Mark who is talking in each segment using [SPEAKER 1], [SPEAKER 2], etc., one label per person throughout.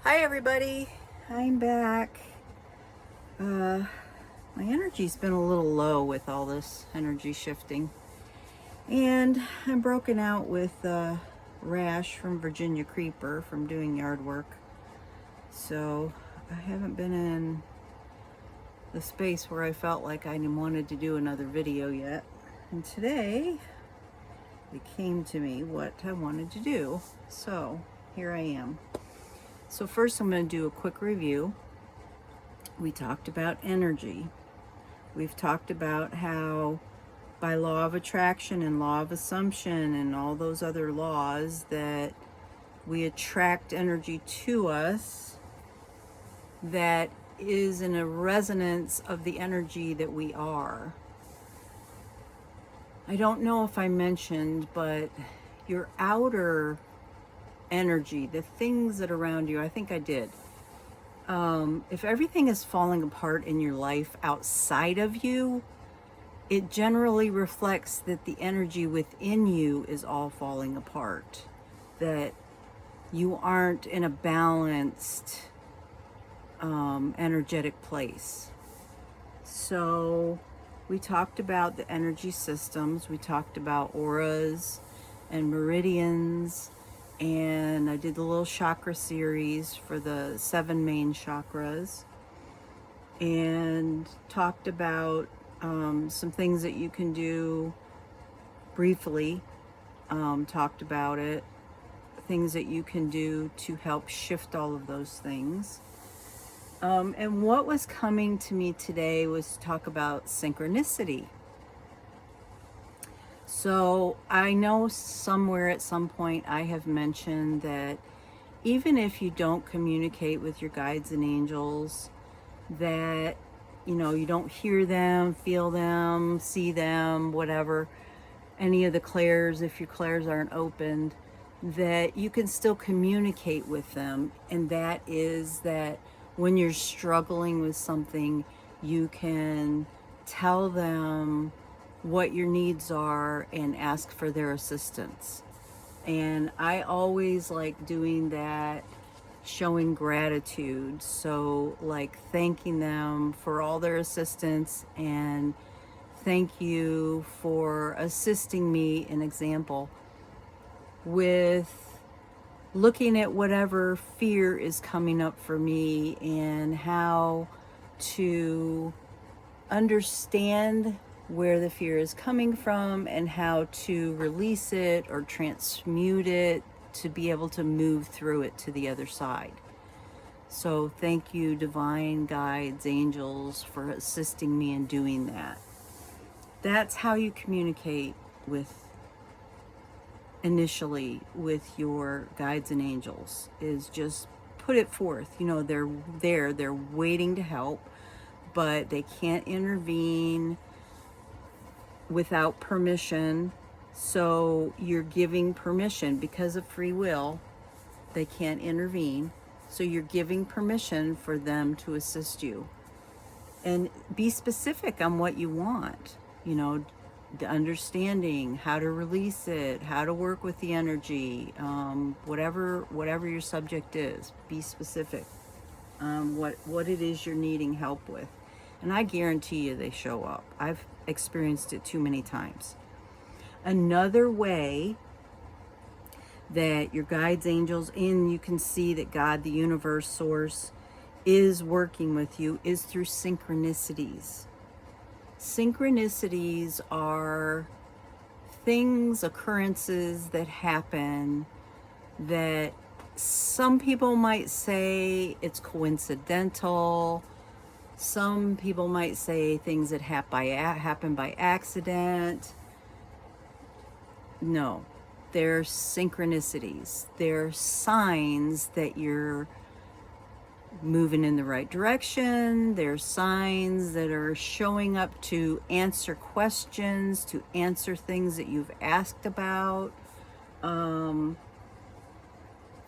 [SPEAKER 1] Hi everybody, I'm back. My energy's been a little low with all this energy shifting, and I'm broken out with a rash from Virginia Creeper from doing yard work. So I haven't been in the space where I felt like I wanted to do another video yet. And today it came to me what I wanted to do. So here I am. So first I'm going to do a quick review. We talked about energy. We've talked about how by law of attraction and law of assumption and all those other laws that we attract energy to us that is in a resonance of the energy that we are. I don't know if I mentioned, but your outer energy, the things that are around you, I think I did. If everything is falling apart in your life outside of you, it generally reflects that the energy within you is all falling apart, that you aren't in a balanced energetic place. So we talked about the energy systems, we talked about auras and meridians, and I did the little chakra series for the 7 main chakras, and talked about some things that you can do briefly, talked about it, things that you can do to help shift all of those things. And what was coming to me today was to talk about synchronicity. So I know somewhere at some point I have mentioned that even if you don't communicate with your guides and angels, that you don't hear them, feel them, see them, whatever, any of the clairs, if your clairs aren't opened, that you can still communicate with them. And that is that when you're struggling with something, you can tell them what your needs are and ask for their assistance. And I always like doing that, showing gratitude. So like thanking them for all their assistance and thank you for assisting me, an example, with looking at whatever fear is coming up for me and how to understand where the fear is coming from and how to release it or transmute it to be able to move through it to the other side. So thank you, divine guides, angels, for assisting me in doing that. That's how you communicate initially with your guides and angels, is just put it forth. They're there, they're waiting to help, but they can't intervene without permission. So you're giving permission because of free will. They can't intervene. So you're giving permission for them to assist you. And be specific on what you want, the understanding, how to release it, how to work with the energy, whatever your subject is, be specific on what it is you're needing help with. And I guarantee you they show up. I've experienced it too many times. Another way that your guides, angels, and you can see that God, the universe, source, is working with you is through synchronicities. Synchronicities are things, occurrences that happen that some people might say it's coincidental. Some people might say things that happen by accident. No, they're synchronicities. They're signs that you're moving in the right direction. They're signs that are showing up to answer questions, to answer things that you've asked about,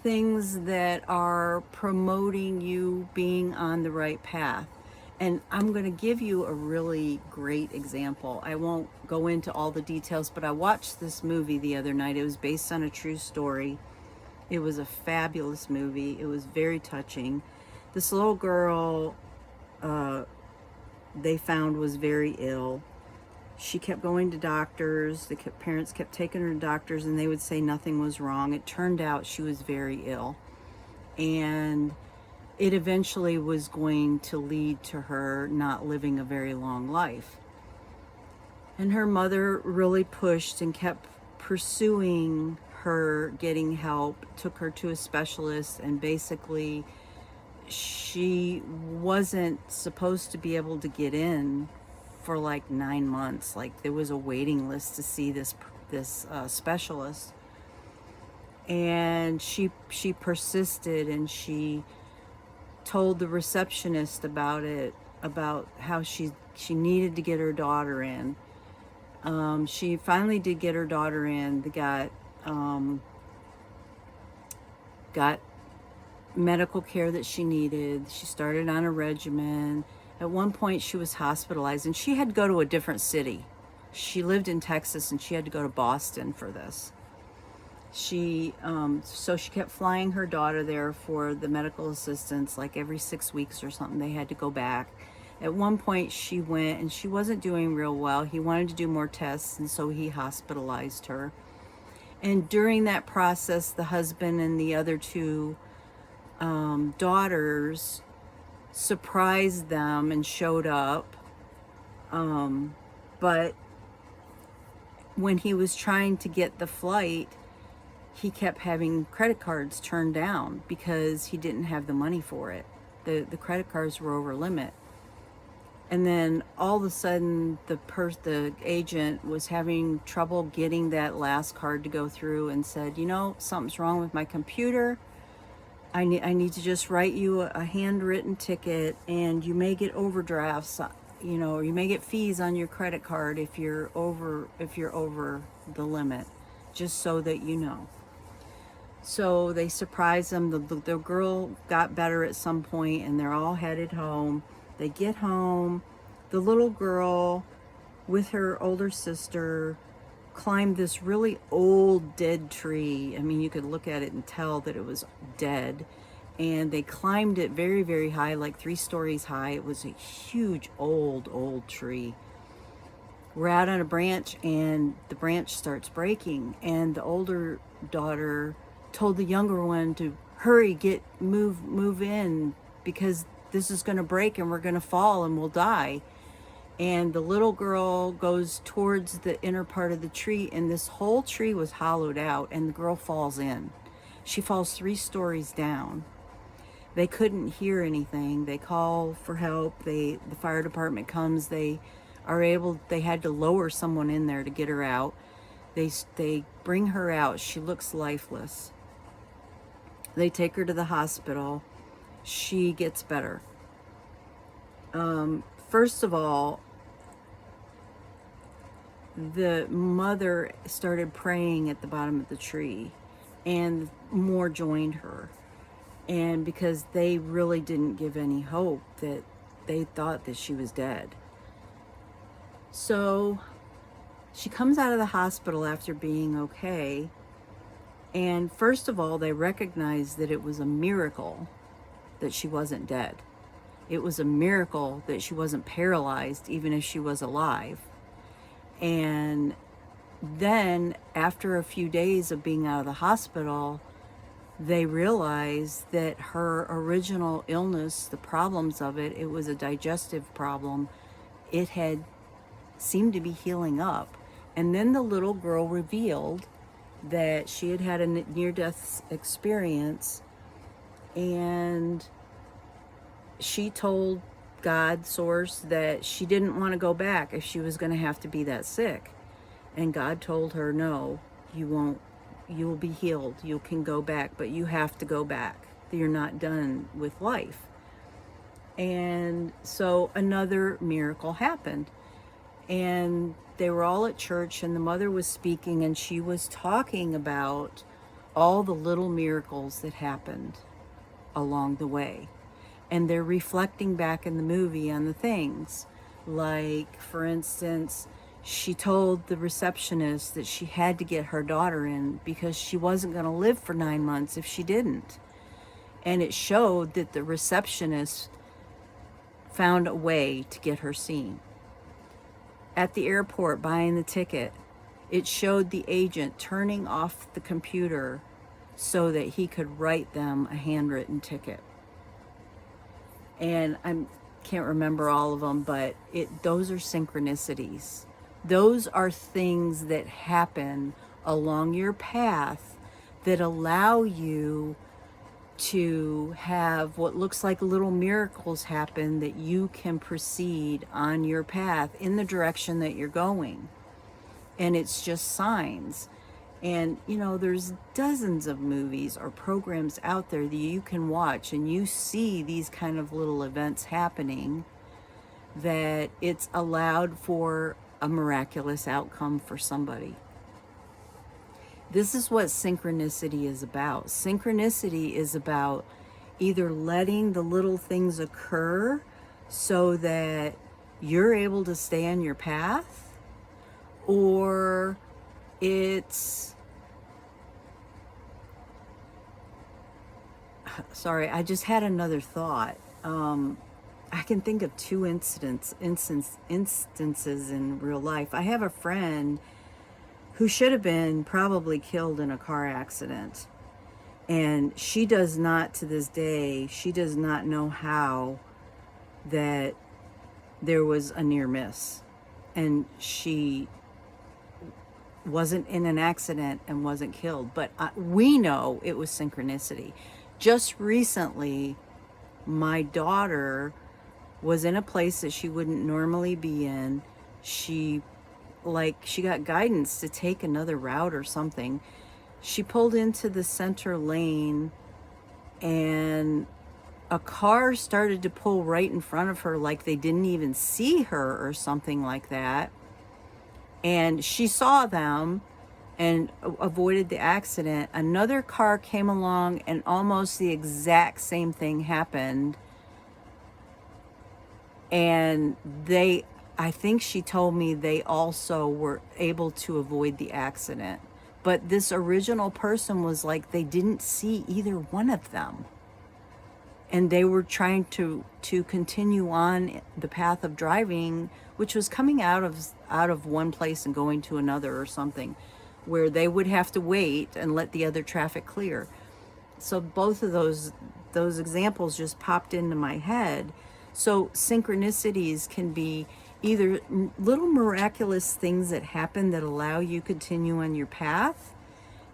[SPEAKER 1] things that are promoting you being on the right path. And I'm going to give you a really great example. I won't go into all the details, but I watched this movie the other night. It was based on a true story. It was a fabulous movie. It was very touching. This little girl, they found, was very ill. She kept going to doctors. The parents kept taking her to doctors, and they would say nothing was wrong. It turned out she was very ill, and it eventually was going to lead to her not living a very long life. And her mother really pushed and kept pursuing her getting help, took her to a specialist, and basically she wasn't supposed to be able to get in for like 9 months. Like, there was a waiting list to see this specialist, and she persisted, and she told the receptionist about it, about how she needed to get her daughter in. She finally did get her daughter in. They got medical care that she needed. She started on a regimen. At one point she was hospitalized, and she had to go to a different city. She lived in Texas, and she had to go to Boston for this. So she kept flying her daughter there for the medical assistance, like every 6 weeks or something. They had to go back. At one point she went, and she wasn't doing real well. He wanted to do more tests, and so he hospitalized her. And during that process, the husband and the other two daughters surprised them and showed up. But when he was trying to get the flight, he kept having credit cards turned down because he didn't have the money for it. The credit cards were over limit. And then all of a sudden, the agent was having trouble getting that last card to go through, and said, something's wrong with my computer. I need to just write you a handwritten ticket, and you may get overdrafts, or you may get fees on your credit card if you're over the limit, just so that you know. So they surprised them. The girl got better at some point, and they're all headed home. They get home. The little girl, with her older sister, climbed this really old dead tree. I mean, you could look at it and tell that it was dead. And they climbed it very, very high, like 3 stories high. It was a huge, old tree. We're out on a branch, and the branch starts breaking. And the older daughter told the younger one to hurry, move in, because this is going to break, and we're going to fall, and we'll die. And the little girl goes towards the inner part of the tree, and this whole tree was hollowed out, and the girl falls in. She falls 3 stories down. They couldn't hear anything. They call for help. The fire department comes. They had to lower someone in there to get her out. They bring her out. She looks lifeless. They take her to the hospital. She gets better. First of all, the mother started praying at the bottom of the tree, and more joined her. And because they really didn't give any hope, that they thought that she was dead. So she comes out of the hospital after being okay. And first of all, they recognized that it was a miracle that she wasn't dead. It was a miracle that she wasn't paralyzed, even if she was alive. And then, after a few days of being out of the hospital, they realized that her original illness, the problems of it, it was a digestive problem. It had seemed to be healing up. And then the little girl revealed that she had had a near-death experience, and she told God, source, that she didn't want to go back if she was going to have to be that sick. And God told her, no, you won't. You will be healed. You can go back, but you have to go back. You're not done with life. And so another miracle happened. And they were all at church, and the mother was speaking, and she was talking about all the little miracles that happened along the way. And they're reflecting back in the movie on the things. Like, for instance, she told the receptionist that she had to get her daughter in because she wasn't going to live for 9 months if she didn't. And it showed that the receptionist found a way to get her seen. At the airport, buying the ticket, it showed the agent turning off the computer so that he could write them a handwritten ticket. And I can't remember all of them, but those are synchronicities. Those are things that happen along your path that allow you to have what looks like little miracles happen, that you can proceed on your path in the direction that you're going. And it's just signs. And, you know, there's dozens of movies or programs out there that you can watch, and you see these kind of little events happening, that it's allowed for a miraculous outcome for somebody. This is what synchronicity is about. Synchronicity is about either letting the little things occur so that you're able to stay on your path, or it's... Sorry, I just had another thought. I can think of two instances in real life. I have a friend who should have been probably killed in a car accident. And she does not, to this day, she does not know how that there was a near miss. And she wasn't in an accident and wasn't killed. But we know it was synchronicity. Just recently, my daughter was in a place that she wouldn't normally be in. She got guidance to take another route or something. She pulled into the center lane and a car started to pull right in front of her, like they didn't even see her or something like that. And she saw them and avoided the accident. Another car came along and almost the exact same thing happened. And I think she told me they also were able to avoid the accident. But this original person was like, they didn't see either one of them. And they were trying to continue on the path of driving, which was coming out of one place and going to another or something, where they would have to wait and let the other traffic clear. So both of those examples just popped into my head. So synchronicities can be either little miraculous things that happen that allow you to continue on your path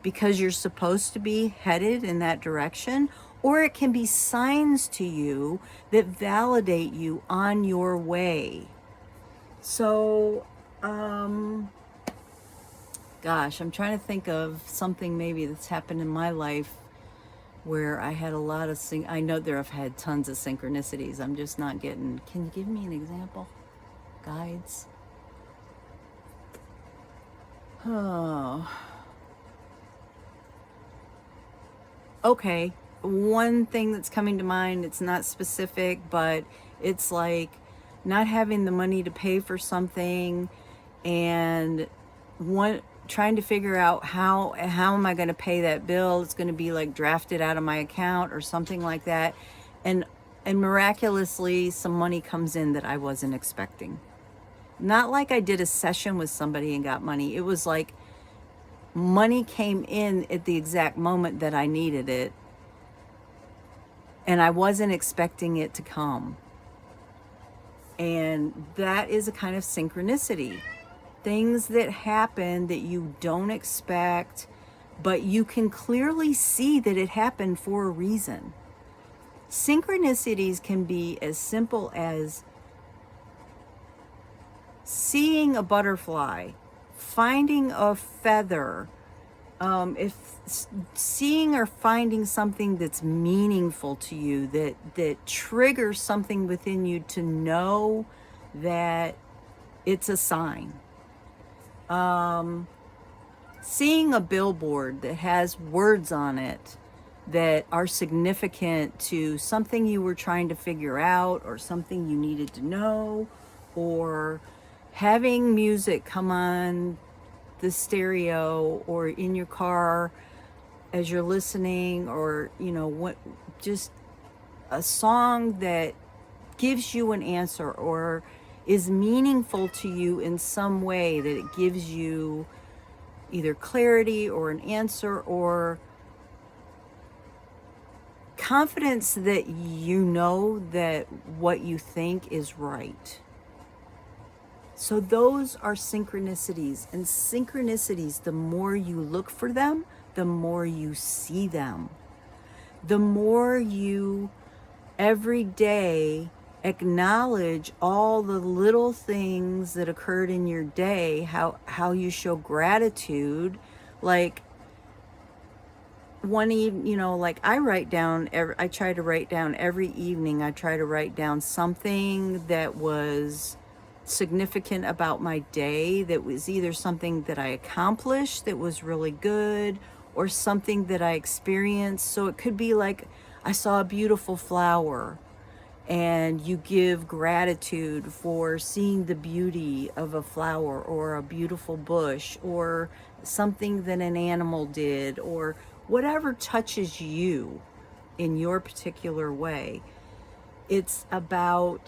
[SPEAKER 1] because you're supposed to be headed in that direction, or it can be signs to you that validate you on your way. So, gosh, I'm trying to think of something maybe that's happened in my life where I had a lot of I know there I've had tons of synchronicities. I'm just not getting... Can you give me an example? Guides? Oh. Okay. One thing that's coming to mind, it's not specific, but it's like not having the money to pay for something and trying to figure out how am I going to pay that bill. It's going to be like drafted out of my account or something like that, and miraculously some money comes in that I wasn't expecting. Not like I did a session with somebody and got money. It was like money came in at the exact moment that I needed it, and I wasn't expecting it to come. And that is a kind of synchronicity. Things that happen that you don't expect, but you can clearly see that it happened for a reason. Synchronicities can be as simple as seeing a butterfly, finding a feather, seeing or finding something that's meaningful to you, that triggers something within you to know that it's a sign. Seeing a billboard that has words on it that are significant to something you were trying to figure out or something you needed to know, or having music come on the stereo or in your car as you're listening, or what, just a song that gives you an answer or is meaningful to you in some way, that it gives you either clarity or an answer or confidence that you know that what you think is right. So those are synchronicities. And synchronicities, the more you look for them, the more you see them. The more you every day acknowledge all the little things that occurred in your day, how you show gratitude. Like one evening, like I try to write down every evening, I try to write down something that was significant about my day, that was either something that I accomplished that was really good or something that I experienced. So it could be like I saw a beautiful flower, and you give gratitude for seeing the beauty of a flower or a beautiful bush or something that an animal did, or whatever touches you in your particular way. It's about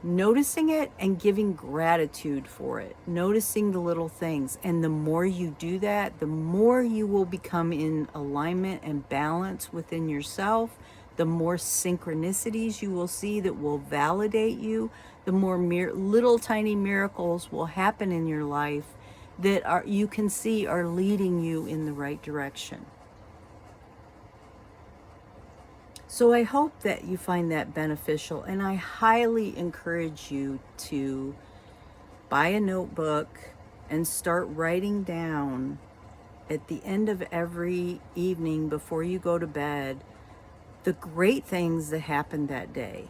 [SPEAKER 1] noticing it and giving gratitude for it, noticing the little things. And the more you do that, the more you will become in alignment and balance within yourself, the more synchronicities you will see that will validate you, the more little tiny miracles will happen in your life that you can see are leading you in the right direction. So I hope that you find that beneficial, and I highly encourage you to buy a notebook and start writing down at the end of every evening before you go to bed the great things that happened that day.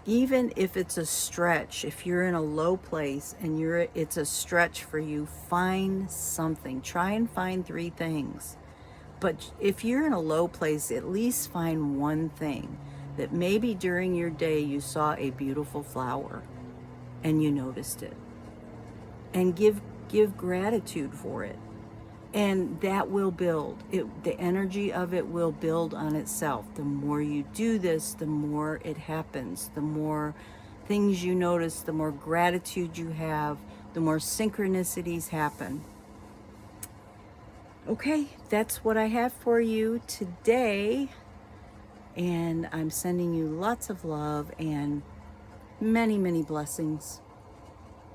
[SPEAKER 1] Even if it's a stretch, if you're in a low place and it's a stretch for you, find something. Try and find 3 things. But if you're in a low place, at least find one thing that maybe during your day you saw a beautiful flower and you noticed it. And give gratitude for it. And that will build. The energy of it will build on itself. The more you do this, the more it happens. The more things you notice, the more gratitude you have, the more synchronicities happen. Okay, that's what I have for you today. And I'm sending you lots of love and many, many blessings.